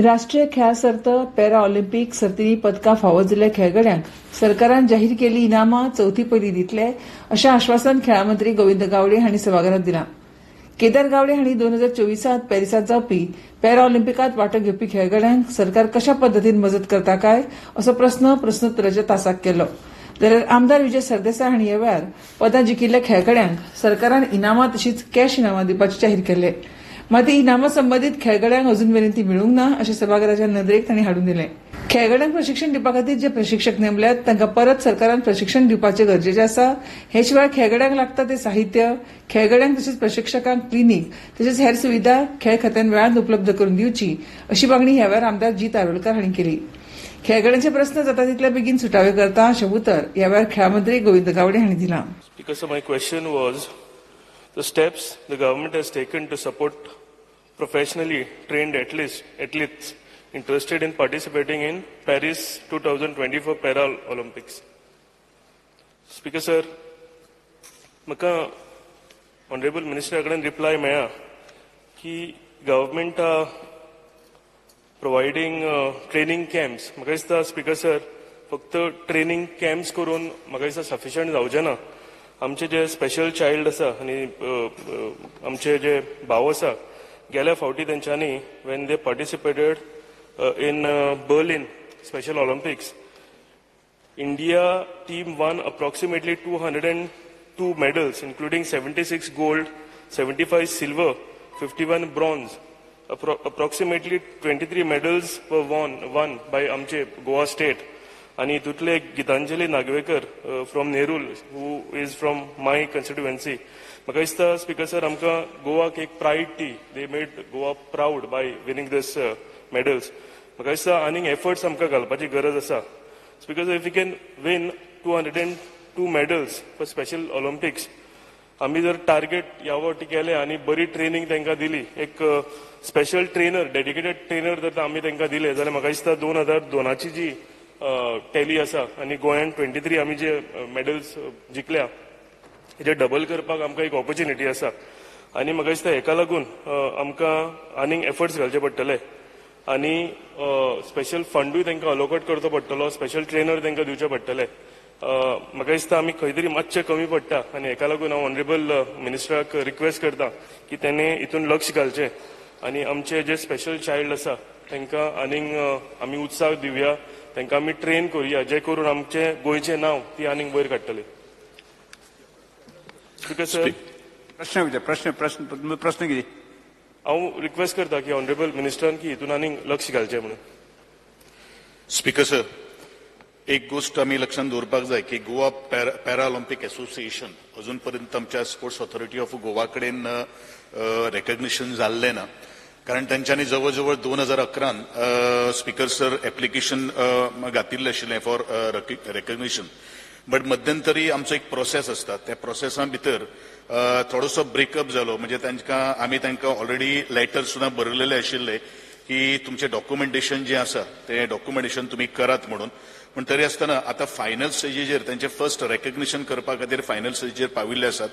राष्ट्रीय खेळ सर्त पॅरा ऑलिंपिक सर्तींनी पदकां फावो जाल्ल्या खेळगड्यांक सरकारान जाहीर केल्ली इनामां चवथी पयली दितले अशें आश्वासन खेळा मंत्री गोविंद गावडे हांणी सभाघरांत दिलां. केदार गावडे हांणी 2024 पॅरिसांत जावपी पॅरा ऑलिंपिकांत वांटो घेवपी खेळगड्यांक सरकार कशा पद्दतीन मजत करता काय असो प्रस्न प्रस्नोत्तराच्या तासाक केलो. जाल्यार आमदार विजय सरदेसाय हांणी ह्या वेळार पदां जिखिल्ल्या खेळगड्यांक सरकारान इनामां तशीच कॅश इनामां दिवपाचे जाहीर केले. मात इनामां संबंदीत खेळगड्यांक अजून मेरेन ती मेळूंक ना अशें सभाघराच्या नदरेक तांणी हाडून दिलें. खेळगड्यांक प्रशिक्षण दिवपा खातीर जे प्रशिक्षक नेमल्यात तांकां परत सरकारान प्रशिक्षण दिवपाचें गरजेचें आसा. हे शिवाय खेळगड्यांक लागता तें साहित्य, खेळगड्यांक तशेंच प्रशिक्षकांक क्लिनीक तशेंच हेर सुविधा खेळ खात्यान वेळांत उपलब्ध करून दिवची अशी मागणी ह्या वेळार आमदार जीत आरोलकर हांणी केली. खेळगड्यांचे प्रस्न जाता तितले बेगीन सुटावे करता अशें उतर ह्या वेळार खेळा मंत्री गोविंद गावडे हांणी दिलां. Because my question was the steps the government has taken to support professionally trained athletes interested in participating in Paris 2024 Para Olympics. Speaker sir, म्हाका honorable minister कडेन reply मेळ्ळा की government providing training camps. म्हाका दिसता speaker sir फक्त training camps करून म्हाका दिसता सफिशियंट जावचें ना. आमचे जे स्पेशल चायल्ड आसा आनी आमचे जे भाव आसा गेल्या फावटी तेंच्यांनी when they participated in Berlin special Olympics India team one approximately 202 medals including 76 gold, 75 silver, 51 bronze. Approximately 23 medals were won by आमचे गोवा स्टेट. आणि तुटले Gitanjali Nagvekar from Nerul who is from my constituency. म्हाका दिसता स्पीकर सर आमकां गोवाक एक प्रायड टी they made Goa proud by winning this medals. म्हाका दिसता आनीक एफर्ट्स आमकां घालपाची गरज आसा. Speaker sir if you can win 202 medals for special Olympics, आमी जर टार्गेट ह्या फावटी केले आनी बरी ट्रेनिंग तांकां दिली, एक स्पेशल ट्रेनर डेडिकेटेड ट्रेनर जर आमी तांकां दिले जाल्यार म्हाका दिसता 2002ची जी टॅली आसा आनी गोंयान 23 आमी जे मेडल्स जिखल्या हेजे डबल करपाक आमकां एक ऑपॉर्च्युनिटी आसा. आनी म्हाका दिसता हेका लागून आमकां आनीक एफर्ट्स घालचे पडटले आनी स्पेशल फंडूय तांकां अलोकेट करचो पडटलो, स्पेशल ट्रेनर तांकां दिवचे पडटले. म्हाका दिसता आमी खंय तरी मातशें कमी पडटा आनी हेका लागून हांव ऑनरेबल मिनिस्टराक रिक्वेस्ट करता की तेणे हितून लक्ष घालचें आनी आमचे जे स्पेशल चायल्ड आसा तांकां आनीक आमी उत्साह दिवया, तांकां आमी ट्रेन करुया जे करून आमचे गोंयचें नांव ती आनीक वयर काडटले. प्रश्न कितें? हांव रिक्वेस्ट करता की ऑनरेबल मिनिस्टरान की हितून आनीक लक्ष घालचें म्हणून. स्पीकर सर, एक गोष्ट आमी लक्षांत दवरपाक जाय की गोवा पॅरा ऑलिंपिक असोसिएशन अजून पर्यंत आमच्या स्पोर्ट्स ऑथॉरिटी ऑफ गोवा कडेन रेकग्निशन जाल्लें ना. कारण तांच्यांनी जवळ जवळ 2011 स्पीकर सर एप्लिकेशन घातिल्लें आशिल्लें फॉर रेकग्निशन. बट मध्यंतरी आमचो एक प्रोसेस आसता, त्या प्रोसेसा भितर थोडोसो ब्रेकअप जालो. म्हणजे आमी तांकां ऑलरेडी लेटर सुद्दां बरयलेले आशिल्ले की तुमचें डॉक्युमेंटेशन जें आसा तें डॉक्युमेंटेशन तुमी करात म्हणून. पण तरी आसतना आता फायनल स्टेजीचेर तांचे फर्स्ट रेकग्निशन करपा खातीर फायनल स्टेजीचेर पाविल्ले आसात.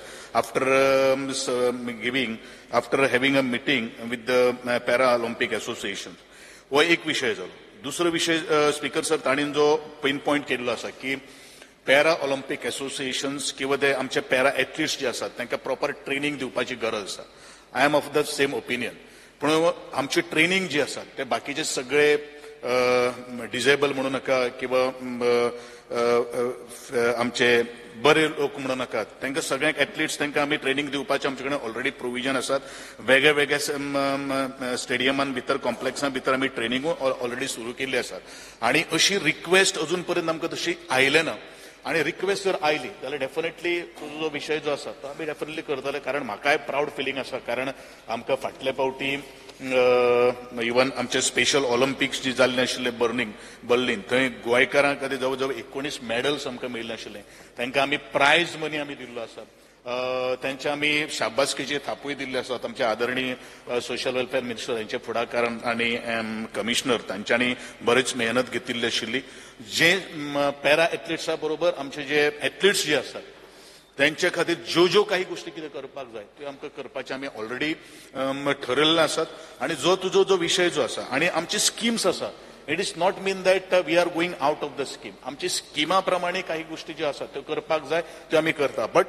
After having a meeting with the para Olympic association. हो एक विशय जालो. दुसरो विशय स्पीकर सर ताणीन जो पॉयंट केल्लो आसा की पॅरा ऑलिंपिक असोसिएशन्स किंवा ते आमचे पॅरा एथलीट्स जे आसात तांकां प्रॉपर ट्रेनिंग दिवपाची गरज आसा. I am of the same opinion. पूण आमची ट्रेनिंग जी आसा ते बाकीचे सगळे डिजेबल म्हणू नका किंवा आमचे बरे लोक म्हणू नाकात, तांकां सगळ्यांक एथलीट्स तांकां आमी ट्रेनिंग दिवपाचें आमचे कडेन ऑलरेडी प्रोविजन आसात. वेगळ्या वेगळ्या स्टेडियमान भितर कॉम्प्लेक्सां भितर आमी ट्रेनिंग ऑलरेडी सुरू केल्ली आसात. आनी अशी रिक्वेस्ट अजून पर्यंत आमकां तशी आयले ना. आणि रिक्वेस्ट जर आयली जाल्यार डेफिनेटली तुजो जो विशय जो आसा तो आमी डेफिनेटली करतले. कारण म्हाकाय प्राऊड फिलींग आसा. कारण आमकां फाटल्या फावटी इवन आमचे स्पेशल ऑलिंपिक्स जी जाल्ले आशिल्ले बर्लिन थंय गोंयकारांक खातीर जवळ जवळ 19 मेडल्स आमकां मेळिल्ले आशिल्ले. तांकां आमी प्रायज मनी आमी दिल्लो आसा. त्यांच्या आमी शाबासकेची थापूय दिल्ली आसात. आमचे आदरणीय सोशल वेलफेअर मिनिस्टर यांच्या फुडाकारान आणि कमिशनर तांच्यांनी बरीच मेहनत घेतिल्ली आशिल्ली. जे पॅरा एथलीट्सा बरोबर आमचे जे एथलीट्स जे आसात त्यांच्या खातीर ज्यो काही गोष्टी कितें करपाक जाय त्यो आमकां करपाचें आमी ऑलरेडी ठरयल्लें आसात आनी जो विशय जो आसा आनी आमची स्किम्स आसा it is not mean that we are going out of the scheme आमची स्किमा प्रमाणे काही गोष्टी ज्यो आसात त्यो करपाक जाय त्यो आमी करता बट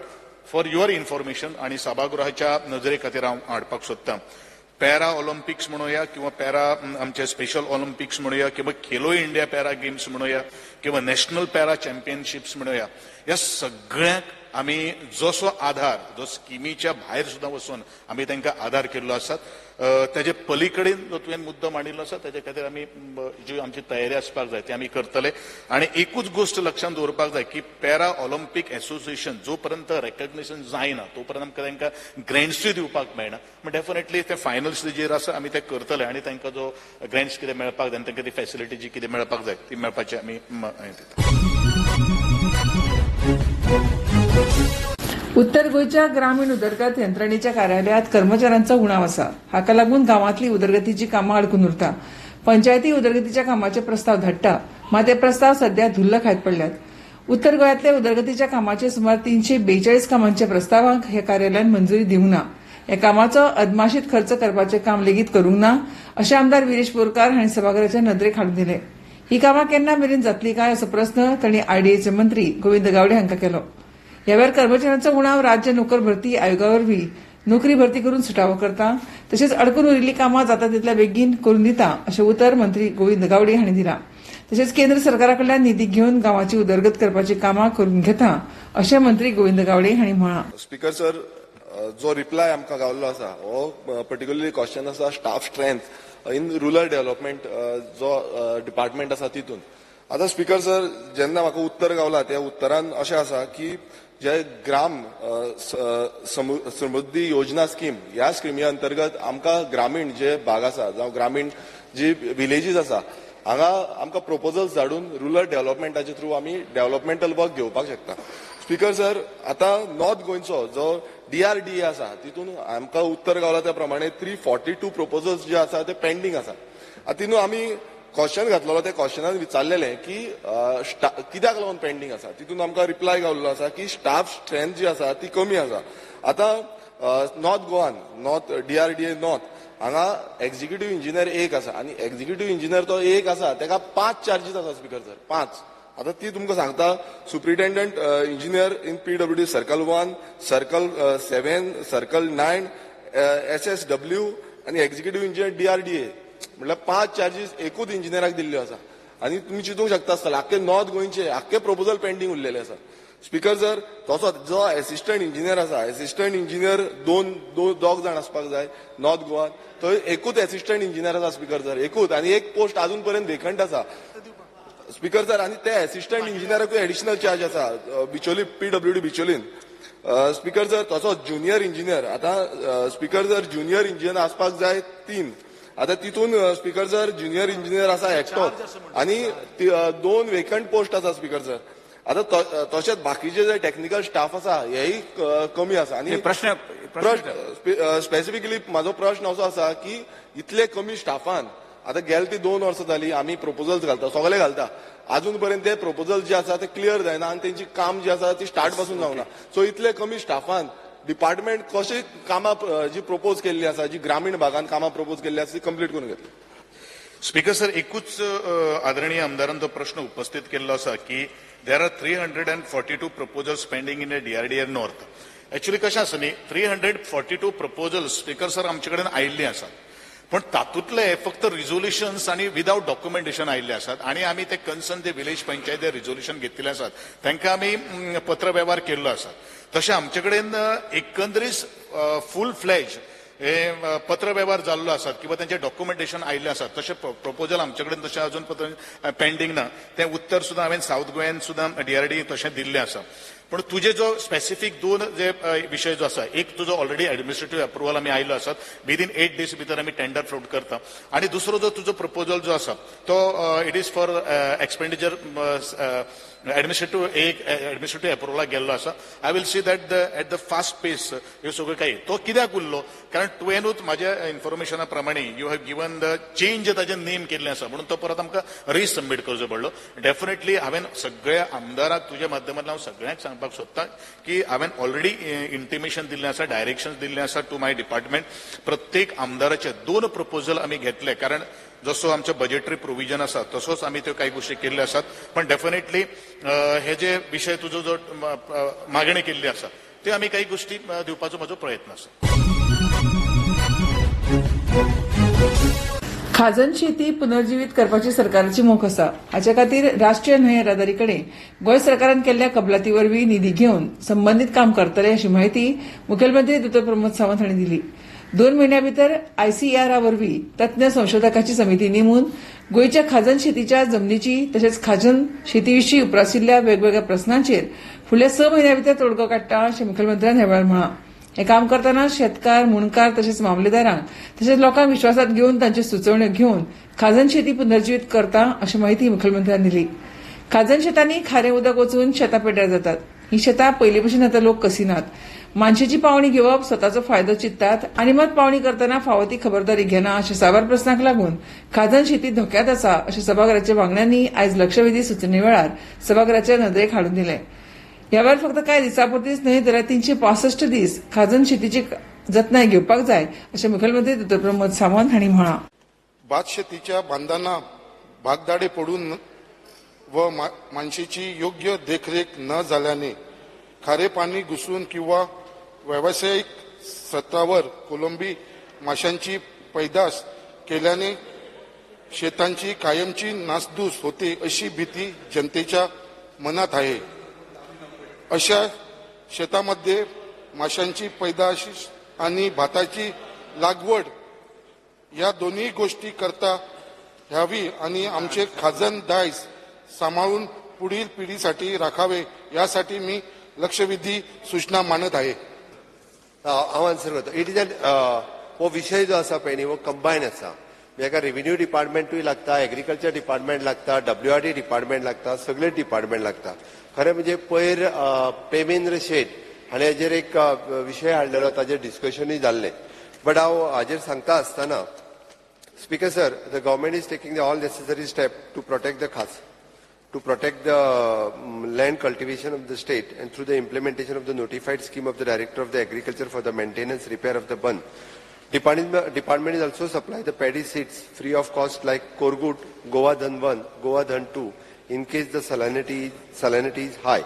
फॉर युअर इन्फॉर्मेशन आणि सभागृहाच्या नजरे खातीर हांव हाडपाक सोदतां पॅरा ऑलिम्पिक्स म्हणूया किंवा पॅरा आमचे स्पेशल ऑलिम्पिक्स म्हणूया किंवा खेलो इंडिया पॅरा गेम्स म्हणूया किंवा नॅशनल पॅरा चॅम्पियनशिप्स म्हणूया ह्या सगळ्यांक आमी जसो आधार जो स्किमीच्या भायर सुद्दां वचून आमी तांकां आधार केल्लो आसात ताजे पलीकडेन जो तुवें मुद्दो मांडिल्लो आसा ताचे खातीर आमी जी आमची तयारी आसपाक जाय ती आमी करतले आनी एकूच गोष्ट लक्षांत दवरपाक जाय की पॅरा ऑलिम्पिक एसोसिएशन जो पर्यंत रेकग्निशन जायना तो पर्यंत आमकां तांकां ग्रँट्सूय दिवपाक मेळना पूण डेफिनेटली ते फायनल स्टेजीर आसा आमी ते करतले आनी तांकां जो ग्रँट्स कितें मेळपाक जाय तांकां ती फॅसिलिटी जी कितें मेळपाक जाय ती मेळपाची आमी उत्तर गोंयच्या ग्रामीण उदरगत यंत्रणेच्या कार्यालयात कर्मचाऱ्यांचो उणाव आसा हाका लागून गांवांतली उदरगतीची कामां अडकून उरता पंचायती उदरगतीच्या कामाचे प्रस्ताव धाडटा मात ते प्रस्ताव सध्या धुल्ल खायत पडल्यात उत्तर गोंयांतल्या उदरगतीच्या कामाचे सुमार 342 कामांच्या प्रस्तावांक हे कार्यालयान मंजुरी दिवंक ना ह्या कामाचो अदमाशीत खर्च करपाचें काम लेगीत करूंक ना अशें आमदार विरेश बोरकार हांणी सभाघराच्या नदरेक हाडून दिले ही कामां केन्ना मेरेन जातली काय असो प्रस्न तांणी आरडीएचे मंत्री गोविंद गावडे हांकां केलो ह्या वेळार कर्मचाऱ्यांचो उणाव राज्य नोकर भरती आयोगावरवीं नोकरी भरती करून सुटावो करता तशेंच अडकून उरिल्लीं कामां जाता तितल्या बेगीन करून दिता अशें उतर मंत्री गोविंद गावडे हांणी दिलां तशेंच केंद्र सरकारा कडल्यान निधी घेवन गांवाची उदरगत करपाची कामां करून घेता अशें मंत्री गोविंद गावडे हांणी म्हळां स्पीकर सर जो रिप्लाय आमकां गावल्लो आसा हो पर्टिक्युलरली क्वेश्चन आसा staff strength in rural development जो डिपार्टमेंट आसा तितून आतां स्पीकर सर जेन्ना म्हाका उत्तर गावला त्या उत्तरान अशें आसा की जे ग्राम समृद्धी योजना स्कीम ह्या स्किमी अंतर्गत आमकां ग्रामीण जे भाग आसा जावं ग्रामीण जी विलेजीस आसा हांगा आमकां प्रपोजल्स धाडून रुरल डेव्हलपमेंटाचे थ्रू आमी डेव्हलपमेंटल वर्क घेवपाक शकता स्पीकर सर आतां नॉर्थ गोंयचो जो DRDA आसा तितून आमकां उत्तर गावला त्या प्रमाणे 342 प्रपोजल्स जे आसा ते पेंडींग आसा तितून आमी क्वेश्चन घातलेलो त्या क्वेश्चनान विचारलेलें की कित्याक लागून पेंडींग आसा तितून आमकां रिप्लाय गावल्लो आसा की स्टाफ स्ट्रेंथ जी आसा ती कमी आसा आतां नॉर्थ गोवान नॉर्थ DRDA नॉर्थ हांगा एक्झिक्युटीव इंजिनियर एक आसा आनी एक्झिक्युटीव इंजिनियर तो एक आसा ताका 5 चार्जीस आसा स्पीकर सर 5 आतां ती तुमकां सांगता superintendent engineer in PWD circle 1 circle 7 circle 9 SSW आनी एक्झिक्युटीव इंजिनियर DRDA म्हटल्यार 5 चार्जीस एकूच इंजिनियराक दिल्ल्यो आसा आनी तुमी चिंतूंक शकता आसतले आख्खे नॉर्थ गोंयचे आख्खे प्रपोजल पेंडींग उरलेले आसा स्पीकर सर तसो जो असिस्टंट इंजिनियर आसा असिस्टंट इंजिनियर दोग जाण आसपाक जाय नॉर्थ गोवान थंय एकूच असिस्टंट इंजिनियर आसा स्पीकर सर एकूच आनी एक पोस्ट अजून पर्यंत वेकंट आसा स्पीकर सर आनी ते असिस्टंट इंजिनियराकूय एडिशनल चार्ज आसा बिचोली PWD बिचोलीन स्पीकर सर तसो ज्युनियर इंजिनियर आतां स्पीकर सर ज्युनियर इंजिनियर आसपाक जाय 3 आतां तितून स्पीकर सर ज्युनियर इंजिनियर आसा एकटो आनी 2 वेकंट पोस्ट आसा स्पीकर सर आतां तशेंच बाकीचे जे टेक्निकल स्टाफ आसा हेय कमी आसा आनी प्रश्न स्पेसिफिकली म्हाजो प्रश्न असो आसा की इतले कमी स्टाफान आतां गेल ती 2 वर्सां जाली आमी प्रपोजल्स घालता सगळे घालता अजून पर्यंत ते प्रपोजल जे आसा ते क्लियर जायना आनी तेंची काम जी आसा ती स्टार्ट पासून जावना सो इतले कमी स्टाफान डिपार्टमेंट कशी कामां जी प्रपोज केल्ली आसा जी ग्रामीण भागांत कामां प्रपोज केल्ली आसा ती कंप्लीट करून घेतली स्पीकर सर एकूच आदरणीय आमदारान तो प्रश्न उपस्थित केल्लो आसा की there are 342 proposals pending in DRDA north actually कशें आसा न्ही 342 प्रपोजल्स स्पीकर सर आमचे कडेन आयिल्ले आसात पण तातूंतले फक्त रिझोल्युशन्स आणि विदाउट डॉक्युमेंटेशन आयिल्ले आसात आणि आमी ते कन्सर्न ते विलेज पंचायती रिझोल्युशन घेतलेले आसात तांकां आमी पत्रव्यवहार केल्लो आसा तशें आमचे कडेन एकंदरीत फूल फ्लॅज हे पत्रव्यवहार जाल्लो आसात किंवा त्यांचे डॉक्युमेंटेशन आयिल्ले आसात तशें प्रपोजल आमचे कडेन तशें अजून पेंडींग ना तें उत्तर सुद्दां हांवें साऊथ गोंयान सुद्दां DRDA तशें दिल्लें आसा पण तुझे जो स्पेसिफिक 2 जे विषय जो आसा एक तुजो ऑलरेडी एडमिनिस्ट्रेटिव्ह अप्रुवल आमी आयलो आसात विदिन 8 days भितर आमी टेंडर फ्लोट करता आणि दुसरो जो तुजो प्रपोजल जो आसा तो it is for expenditure administrative अप्रुवलाक गेल्लो आसा I will see that at the fast pace ह्यो सगळ्यो काही तो कित्याक उरलो कारण तुवेंनूच म्हाज्या इन्फॉर्मेशना प्रमाणे you have given the change ताजें नेम केल्लें आसा म्हणून तो परत आमकां रिसबमीट करचो पडलो डेफिनेटली हांवें सगळ्या आमदाराक तुज्या माध्यमांतल्यान हांव सगळ्यांक सांगपाक सांगपाक सोदता की हांवें ऑलरेडी इंटिमेशन दिल्लें आसा, डायरेक्शन्स दिल्ले आसा टू माय डिपार्टमेंट. प्रत्येक आमदाराचे 2 प्रपोजल आमी घेतले, कारण जसो आमचो बजेटरी प्रोविजन आसा तसोच आमी त्यो काही गोष्टी केल्ल्यो आसात. पण डेफिनेटली हे जे विशय तुजो जो मागणी केल्ली आसा त्यो आमी काही गोष्टी दिवपाचो म्हजो प्रयत्न आसा. खाजन शेती पुनर्जीवित करपाची सरकाराची मोख आसा. हाचे खातीर राष्ट्रीय न्हंय येरादारी कडेन गोंय सरकारान केल्ल्या कबलाती वरवीं निधी घेवन संबंदीत काम करतले अशी माहिती मुखेलमंत्री दोतोर प्रमोद सावंत हांणी दिली. 2 म्हयन्यां भितर ICAR वरवीं तज्ञ संशोधकाची समिती नेमून गोंयच्या खाजन शेतीच्या जमनीची तशेंच खाजन शेतीविशीं उप्राशिल्ल्या वेगवेगळ्या प्रस्नांचेर फुडल्या 6 म्हयन्यां भितर तोडगो काडटा अशें मुखेलमंत्र्यान ह्या वेळार म्हळां. हे काम करतना शेतकार, मुणकार तशेंच मामलेदारांक तशेंच लोकांक विश्वासात घेवन तांच्यो सुचोवण्यो घेवन खाजन शेती पुनर्जीवित करता अशी माहिती मुखेलमंत्र्यान दिली. खाजन शेतांनी खारें उदक वचून शेतां पेड्ड्यार जातात. ही शेतां पयलीं भशेन आतां लोक कसिनात. मानशेची पावणी घेवप, स्वताचो फायदो चिंततात आनी मत पावणी करतना फावो ती खबरदारी घेना अशा साबार प्रस्नाक लागून खाजन शेती धोक्यात आसा अशें सभाघराच्या वांगड्यांनी आयज लक्षवेधी सुचोवणे वेळार सभाघराच्या नदरेक हाडून दिलें. ह्या वेळार फक्त कांय दिसांपुरतीच न्हय तर 365 दीस खाजन शेतीची जतनाय घेवपाक जाय अशें मुखेलमंत्री दोतोर प्रमोद सावंत हांणी म्हळां. भात शेतीच्या बांदांना भागदाडे पडून व मानशेची योग्य देखरेख न झाल्याने खारे पाणी घुसून किंवा व्यावसायिक स्तरावर कोलंबी माशांची पैदास केल्याने शेतांची कायमची नासधूस होते अशी भीती जनतेच्या मनात आहे. अशा शेतामध्ये माशांची पैदाश आणि भाताची लागवड या दोन्ही गोष्टी करता ह्यावी आणि आमचे खाजन दायज सांभाळून पुढील पिढीसाठी राखावे यासाठी मी लक्षवेधी सूचना मानत आहे. हांव आन्सर करता. इट इज हो विशय जो आसा पळय न्ही हो कंबायन आसा. हाका रेव्हेन्यू डिपार्टमेंटूय लागता, एग्रीकल्चर डिपार्टमेंट लागता, WRD डिपार्टमेंट लागता, सगळे डिपार्टमेंट लागता. खरें म्हणजे पयर पेमेंद्र शेट हाणें हेजेर एक विशय हाडलेलो, ताजेर डिस्कशनूय जाल्लें. बट हांव हाजेर सांगता आसतना speaker sir, the government is taking all necessary step to protect the खास, to protect the land cultivation of the state, and through the implementation of the notified scheme of the Director of the Agriculture for the maintenance repair of the bund. Department is also supply the paddy seeds free of cost like Korgut, Goa Dhan 1, Goa Dhan 2 in case the salinity is high.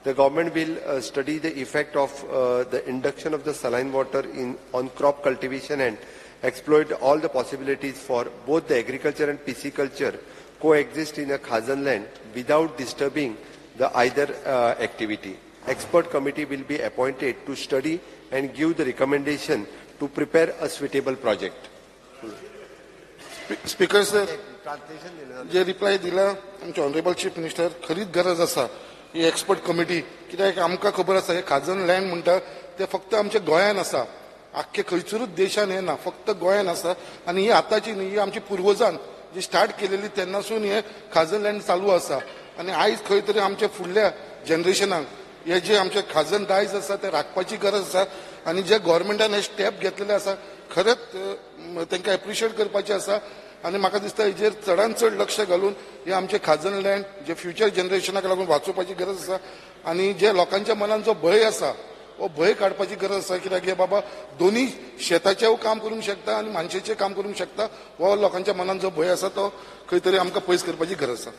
The government will study the effect of the induction of the saline water on crop cultivation and exploit all the possibilities for both the agriculture and pisciculture coexist in a khazan land without disturbing the either activity. Expert committee will be appointed to study and give the recommendation to prepare a suitable project. Speaker sir, जे reply दिला आमचे honourable chief minister, खरीच गरज आसा ही expert committee. कित्याक आमकां खबर आसा हे खाजन लँड म्हणटा ते फक्त आमच्या गोंयान आसा, आख्खे खंयसरूच देशान हे ना, फक्त गोंयान आसा. आनी ही आतांची न्ही, ही आमची पुर्वजान जी स्टार्ट केलेली तेन्नासून हे खाजन लँड चालू आसा. आनी आयज खंय तरी आमच्या फुडल्या जनरेशनाक हे जे आमचे खाजन दायज आसा ते राखपाची गरज आसा. आनी जे गव्हर्मेंटान हे स्टेप घेतलेले आसा खरेंच तांकां एप्रिशिएट करपाचे आसा. आनी म्हाका दिसता हेजेर चडांत चड लक्ष घालून हे आमचे खाजन लँड जे फ्युचर जनरेशनाक लागून वाचोवपाची गरज आसा. आनी जे लोकांच्या मनात जो भंय आसा हो भंय काडपाची गरज आसा. कित्याक हे बाबा दोन्ही शेताचें काम करूंक शकता आनी मानशेचें काम करूंक शकता. हो लोकांच्या मनात जो भंय आसा तो खंय तरी आमकां पयस करपाची गरज आसा.